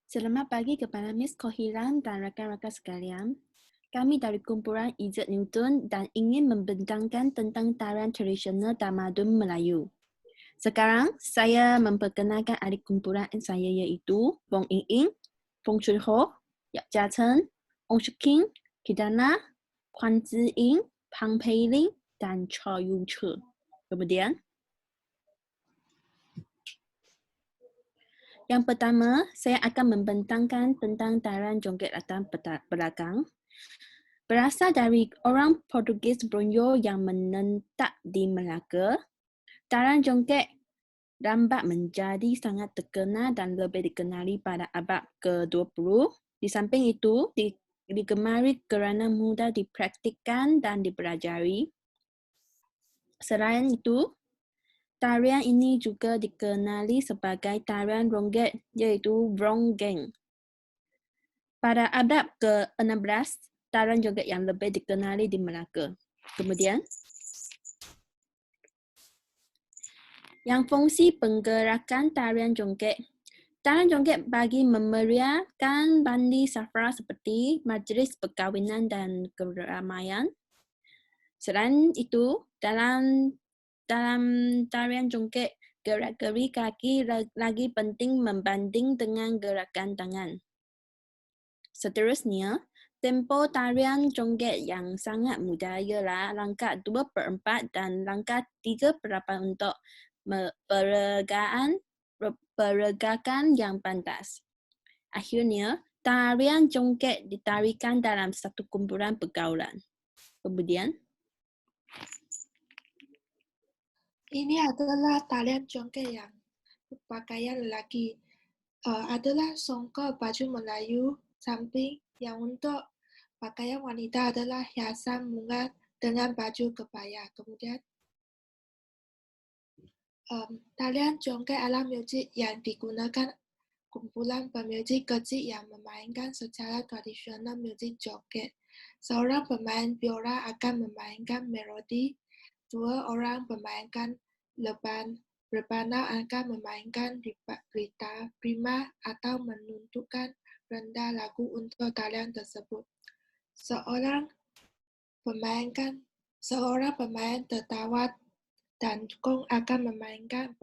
Selamat pagi kepada Miss Kohiran dan rakan-rakan sekalian. Kami dari kumpulan Izzat Newton dan ingin membentangkan tentang tarian tradisional tamadun Melayu. Sekarang, saya memperkenalkan adik kumpulan saya iaitu Wong Ing Ing, Fong Chun Ho, Yak Jia Chen, Ong Shu King, Kidana, Huan Zi Ying, Pang Pei Ling, dan Chao Yu Che. Kemudian, yang pertama, saya akan membentangkan tentang tarian joget latar belakang. Berasal dari orang Portugis Borneo yang menetap di Melaka, tarian joget lambat menjadi sangat terkenal dan lebih dikenali pada abad ke-20. Di samping itu, digemari kerana mudah dipraktikkan dan dipelajari. Selain itu, tarian ini juga dikenali sebagai tarian ronggeng, iaitu ronggeng. Pada abad ke-16, tarian joget yang lebih dikenali di Melaka. Kemudian, yang fungsi penggerakan tarian joget. Tarian joget bagi memeriahkan bandi safra seperti majlis perkahwinan dan keramaian. Selain itu, dalam tarian joget, gerak-geri kaki lagi penting membanding dengan gerakan tangan. Seterusnya, tempo tarian joget yang sangat mudah ialah langkah 2/4 dan langkah 3/8 untuk pergerakan yang pantas. Akhirnya, tarian joget ditarikan dalam satu kumpulan pergaulan. Kemudian, Ini adalah tarian joget yang berpakaian lelaki. Adalah songkok baju Melayu samping yang untuk pakaian wanita adalah hiasan bunga dengan baju kebaya. Kemudian, tarian joget ala muzik yang digunakan kumpulan pemuzik kecil yang memainkan secara tradisional muzik joget. Seorang pemain biola akan memainkan melodi, dua orang memainkan rebana akan memainkan gitar prima atau menentukan rendah lagu untuk tarian tersebut. Seorang pemain tertawa dan gong akan memainkan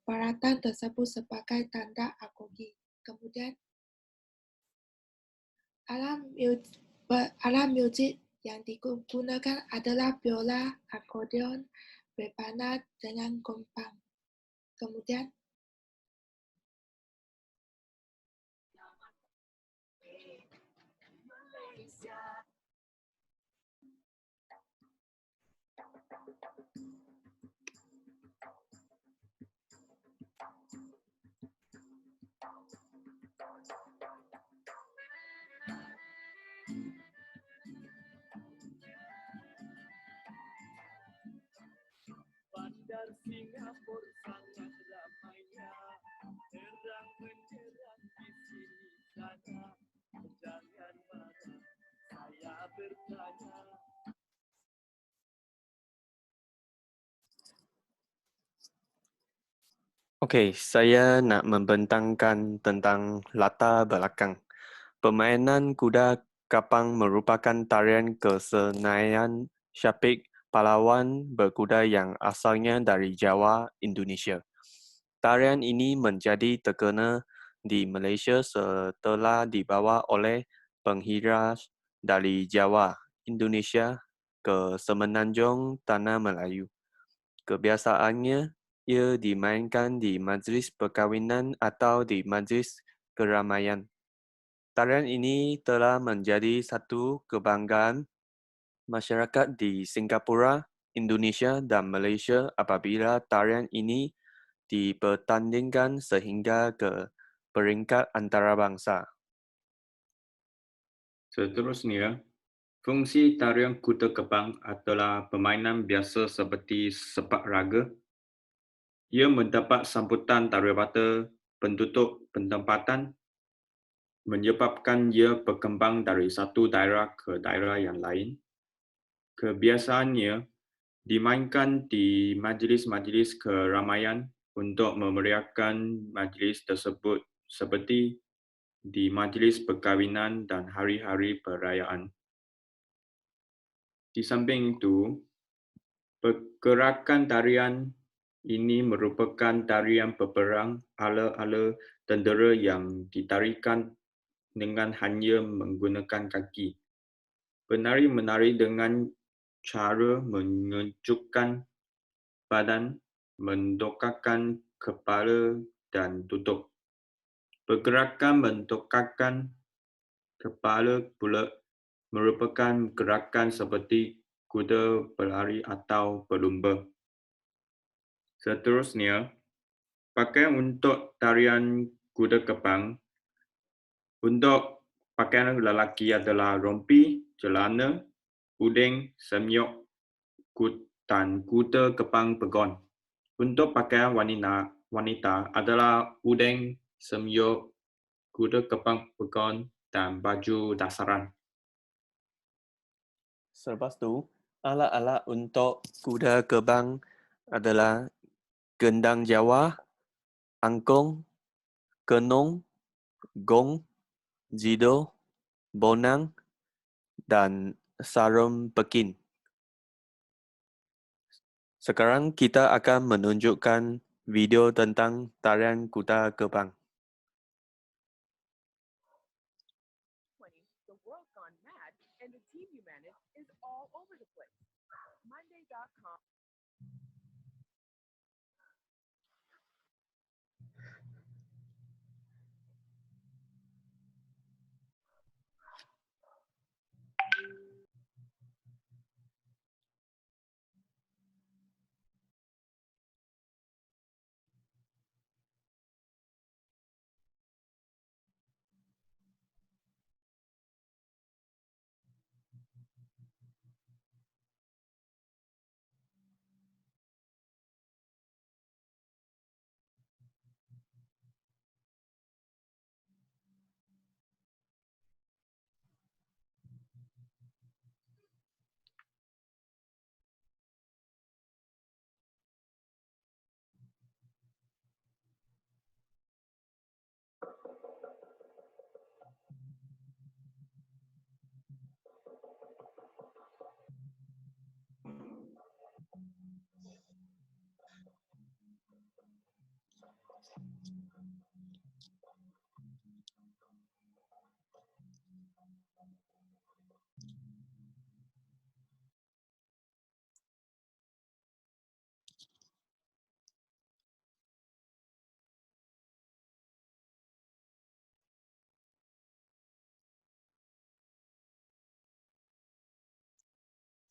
peralatan tersebut sebagai tanda akogi. Kemudian, alat muzik yang digunakan adalah biola, akordeon, rebana dengan gombang. Kemudian, Bandar Singapura sangat ramainya, terang-menerang di sini sana. Jangan marah, saya bertanya. Okey, saya nak membentangkan tentang latar belakang. Permainan kuda kapang merupakan tarian kesenian Syapik pahlawan berkuda yang asalnya dari Jawa, Indonesia. Tarian ini menjadi terkenal di Malaysia setelah dibawa oleh penghijrah dari Jawa, Indonesia ke Semenanjung Tanah Melayu. Kebiasaannya, ia dimainkan di majlis perkahwinan atau di majlis keramaian. Tarian ini telah menjadi satu kebanggaan masyarakat di Singapura, Indonesia dan Malaysia apabila tarian ini dipertandingkan sehingga ke peringkat antarabangsa. Seterusnya, fungsi tarian kuda kepang adalah permainan biasa seperti sepak raga. Ia mendapat sambutan daripada penduduk penempatan, menyebabkan ia berkembang dari satu daerah ke daerah yang lain. Kebiasaannya dimainkan di majlis-majlis keramaian untuk memeriahkan majlis tersebut seperti di majlis perkahwinan dan hari-hari perayaan. Di samping itu, pergerakan tarian ini merupakan tarian peperang ala-ala tentera yang ditarikan dengan hanya menggunakan kaki. Penari menari dengan cara menunjukkan badan, mendongakkan kepala dan tutup. Pergerakan mendongakkan kepala pula merupakan gerakan seperti kuda berlari atau berlumba. Seterusnya, pakaian untuk tarian kuda kepang. Untuk pakaian lelaki adalah rompi, celana, udeng, semyok, dan kuda kepang pegon. Untuk pakaian wanita adalah udeng, semyok, kuda kepang pegon, dan baju dasaran. Selepas tu, alat-alat untuk kuda kebang adalah gendang Jawa, angklung, kenong, gong, jido, bonang, dan sarung pekin. Sekarang kita akan menunjukkan video tentang tarian kuda kebang. The world gone mad and the team you manage is all over the place. Monday.com.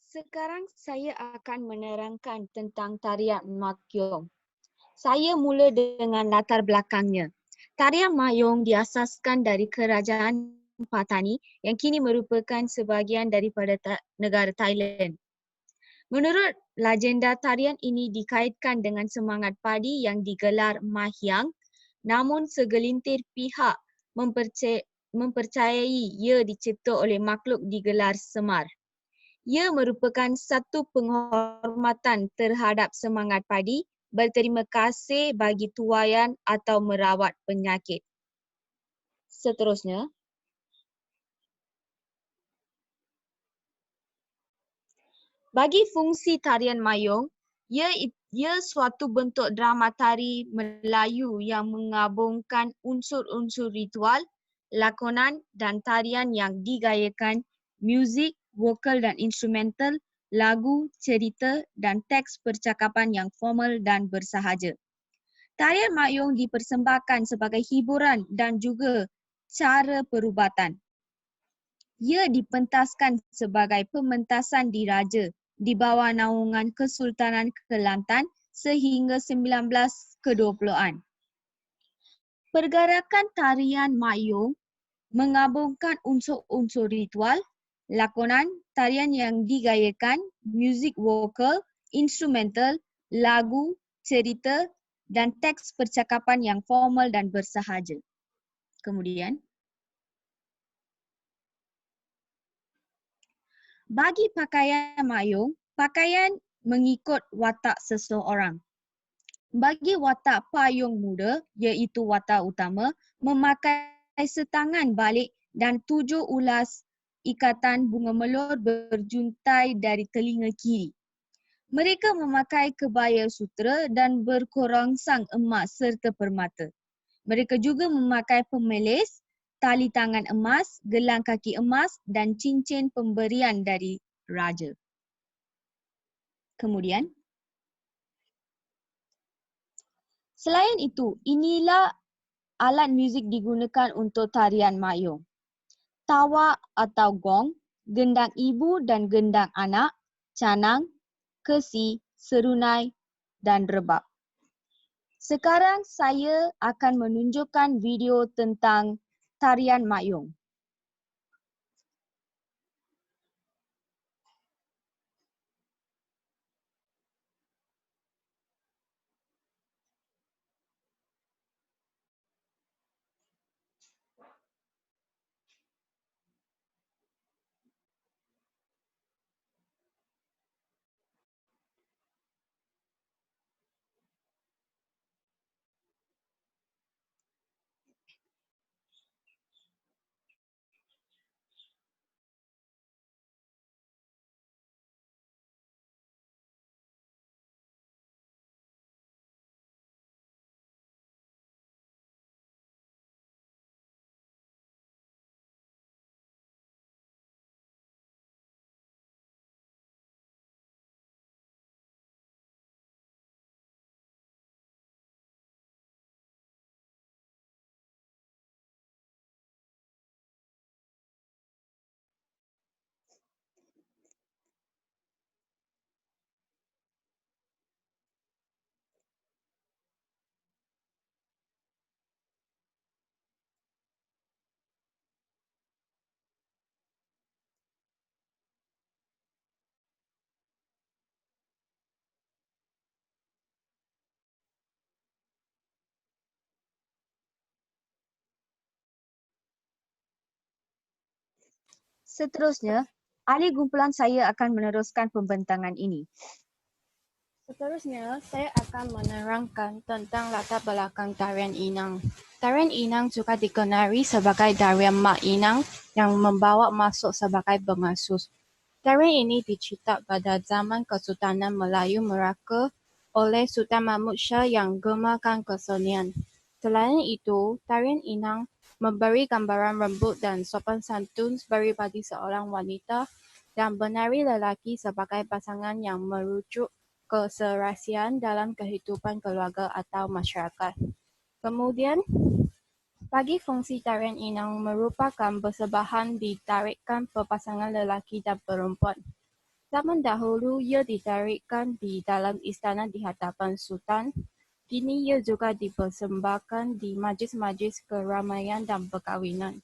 Sekarang saya akan menerangkan tentang tarian Makyong. Saya mula dengan latar belakangnya. Tarian Mayong diasaskan dari kerajaan Patani yang kini merupakan sebahagian daripada negara Thailand. Menurut legenda, tarian ini dikaitkan dengan semangat padi yang digelar Mahyang, namun segelintir pihak mempercayai ia dicipta oleh makhluk digelar Semar. Ia merupakan satu penghormatan terhadap semangat padi, berterima kasih bagi tuaian atau merawat penyakit. Seterusnya, bagi fungsi tarian Mayong, ia suatu bentuk drama tari Melayu yang menggabungkan unsur-unsur ritual, lakonan dan tarian yang digayakan, muzik, vokal dan instrumental, lagu, cerita dan teks percakapan yang formal dan bersahaja. Tarian Mayong dipersembahkan sebagai hiburan dan juga cara perubatan. Ia dipentaskan sebagai pementasan diraja di bawah naungan Kesultanan Kelantan sehingga 1920-an. Pergerakan tarian Mayong menggabungkan unsur-unsur ritual, lakonan, tarian yang digayakan, muzik vokal, instrumental, lagu, cerita dan teks percakapan yang formal dan bersahaja. Kemudian, bagi pakaian Mayong, pakaian mengikut watak seseorang. Bagi watak payung muda, iaitu watak utama, memakai setangan balik dan 7 ulas ikatan bunga melur berjuntai dari telinga kiri. Mereka memakai kebaya sutera dan berkorongsang emas serta permata. Mereka juga memakai pemelis, tali tangan emas, gelang kaki emas dan cincin pemberian dari raja. Kemudian, selain itu, inilah alat muzik digunakan untuk tarian mayung. Tawa atau gong, gendang ibu dan gendang anak, canang, kesi, serunai dan rebab. Sekarang saya akan menunjukkan video tentang tarian mayung. Seterusnya, ahli kumpulan saya akan meneruskan pembentangan ini. Seterusnya, saya akan menerangkan tentang latar belakang tarian inang. Tarian inang juga dikenali sebagai tarian Mak Inang yang membawa masuk sebagai pengasus. Tarian ini dicipta pada zaman Kesultanan Melayu Melaka oleh Sultan Mahmud Shah yang gemakan kesenian. Selain itu, tarian inang memberi gambaran lembut dan sopan santun pribadi seorang wanita dan penari lelaki sebagai pasangan yang merujuk keserasian dalam kehidupan keluarga atau masyarakat. Kemudian, bagi fungsi tarian inang merupakan persembahan ditarikkan pasangan lelaki dan perempuan. Zaman dahulu ia ditarikkan di dalam istana di hadapan Sultan. Kini ia juga dipersembahkan di majlis-majlis keramaian dan perkahwinan.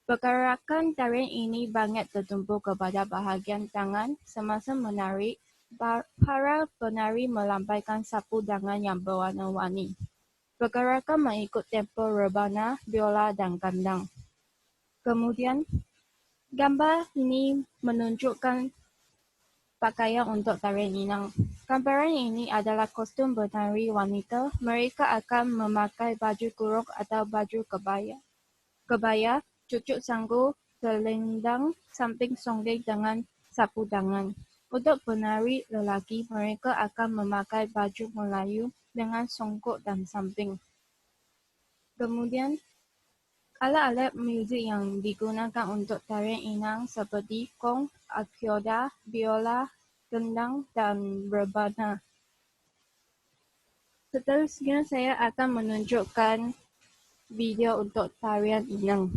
Pergerakan tarian ini banyak tertumpu kepada bahagian tangan semasa menarik. Para penari melambaikan sapu tangan yang berwarna-warni. Pergerakan mengikut tempo rebana, biola dan gendang. Kemudian, gambar ini menunjukkan pakaian untuk tarian inang. Gambaran ini adalah kostum penari wanita. Mereka akan memakai baju kurung atau baju kebaya, cucuk sanggul, selendang, samping songgeng dengan sapu tangan. Untuk penari lelaki, mereka akan memakai baju Melayu dengan songkok dan samping. Kemudian, alat-alat muzik yang digunakan untuk tarian inang seperti gong, akioda, biola, gendang, dan rebana. Seterusnya saya akan menunjukkan video untuk tarian inang.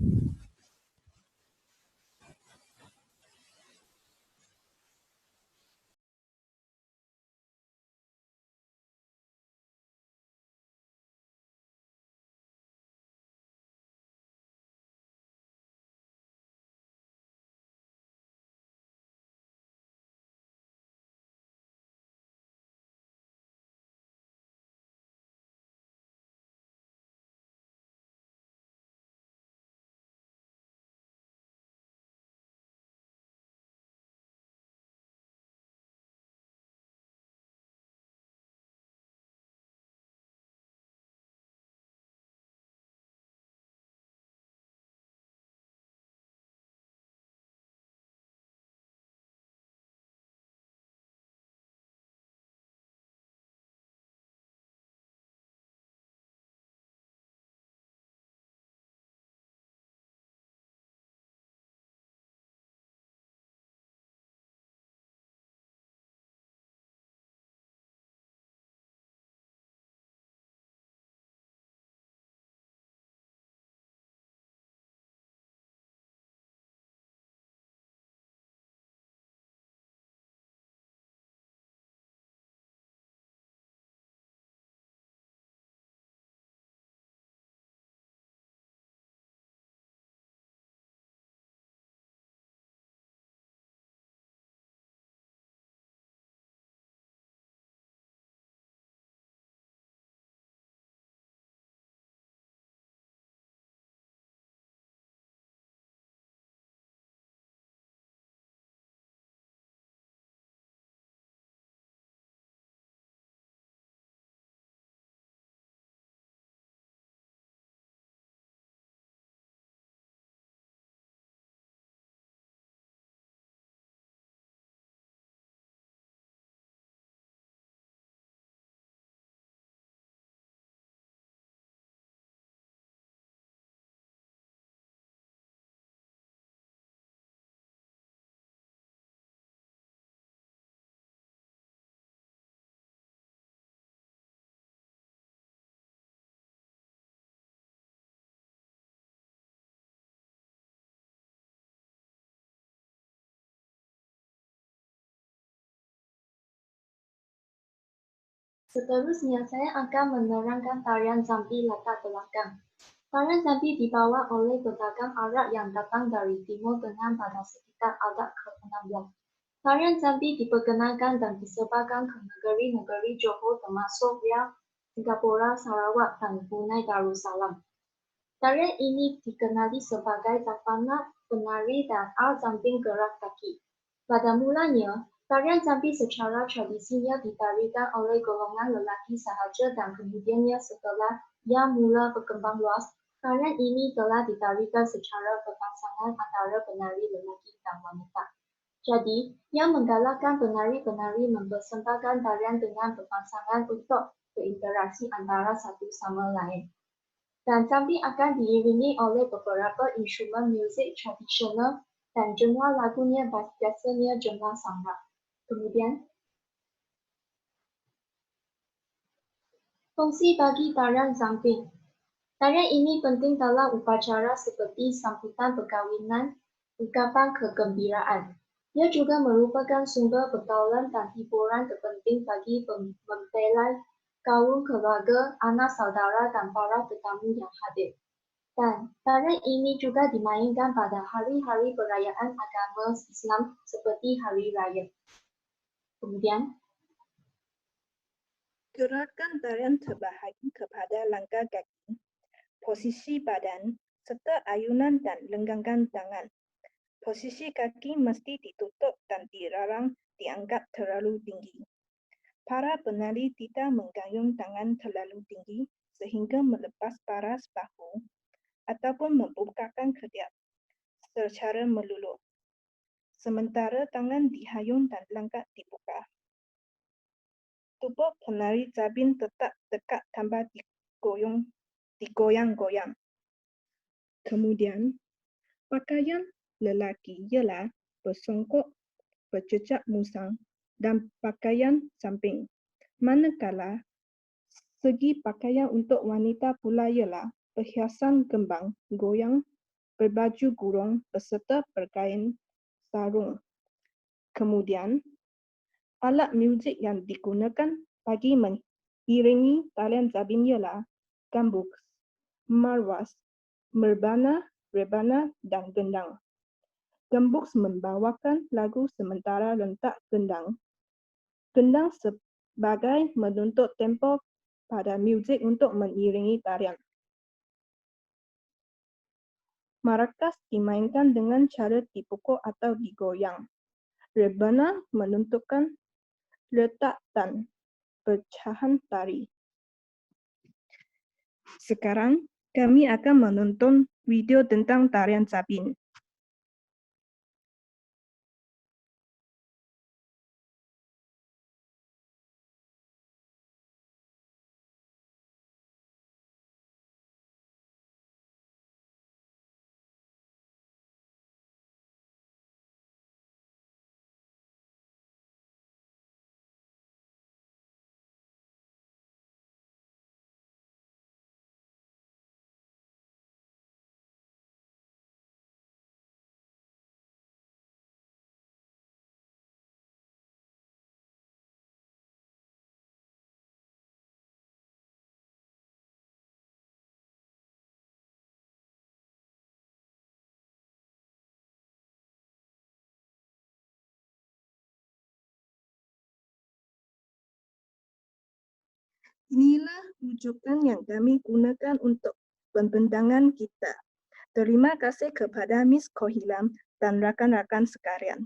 Seterusnya, saya akan menerangkan tarian Zambi latar belakang. Tarian Zambi dibawa oleh pedagang Arab yang datang dari Timur Tengah pada sekitar abad ke-16. Tarian Zambi diperkenalkan dan disebarkan ke negeri-negeri Johor termasuk Riau, Singapura, Sarawak, dan Brunei Darussalam. Tarian ini dikenali sebagai Tafana, penari, dan al-Zambing gerak kaki. Pada mulanya, tarian Zambi secara tradisinya ditarikan oleh golongan lelaki sahaja dan kemudiannya setelah ia mula berkembang luas, tarian ini telah ditarikan secara berpasangan antara penari lelaki dan wanita. Jadi, ia menggalakkan penari-penari mempersembahkan tarian dengan berpasangan untuk berinteraksi antara satu sama lain. Dan Zambi akan diiringi oleh beberapa instrumen musik tradisional dan jumlah lagunya biasanya jumlah sangrak. Kemudian, fungsi bagi tarian Zambi. Tarian ini penting dalam upacara seperti sambutan perkahwinan, ungkapan kegembiraan. Ia juga merupakan sumber pergaulan dan hiburan terpenting bagi mempelai, kaum keluarga, anak saudara, dan para tetamu yang hadir. Dan tarian ini juga dimainkan pada hari-hari perayaan agama Islam seperti Hari Raya. Kemudian, gerakan tarian terbahagi kepada langkah kaki, posisi badan, serta ayunan dan lenggangan tangan. Posisi kaki mesti ditutup dan dilarang diangkat terlalu tinggi. Para penari tidak menggayung tangan terlalu tinggi sehingga melepas paras bahu ataupun membukakan ketiak secara melulu. Sementara tangan dihayung dan langkah dibuka. Tubuh penari Zabin tetap tegak tanpa digoyang-goyang. Kemudian, pakaian lelaki ialah bersongkok, berjejak musang dan pakaian samping. Manakala segi pakaian untuk wanita pula ialah perhiasan gembang, goyang, berbaju gurung beserta berkain sarung. Kemudian, alat muzik yang digunakan bagi mengiringi tarian Zabin ialah gambus, marwas, merbana, rebana, dan gendang. Gambus membawakan lagu sementara rentak gendang. Gendang sebagai menuntut tempo pada muzik untuk mengiringi tarian. Maracas dimainkan dengan cara dipukul atau digoyang. Rebana menentukan letak dan pecahan tari. Sekarang, kami akan menonton video tentang tarian Zabin. Inilah rujukan yang kami gunakan untuk pembentangan kita. Terima kasih kepada Miss Kohilam dan rakan-rakan sekalian.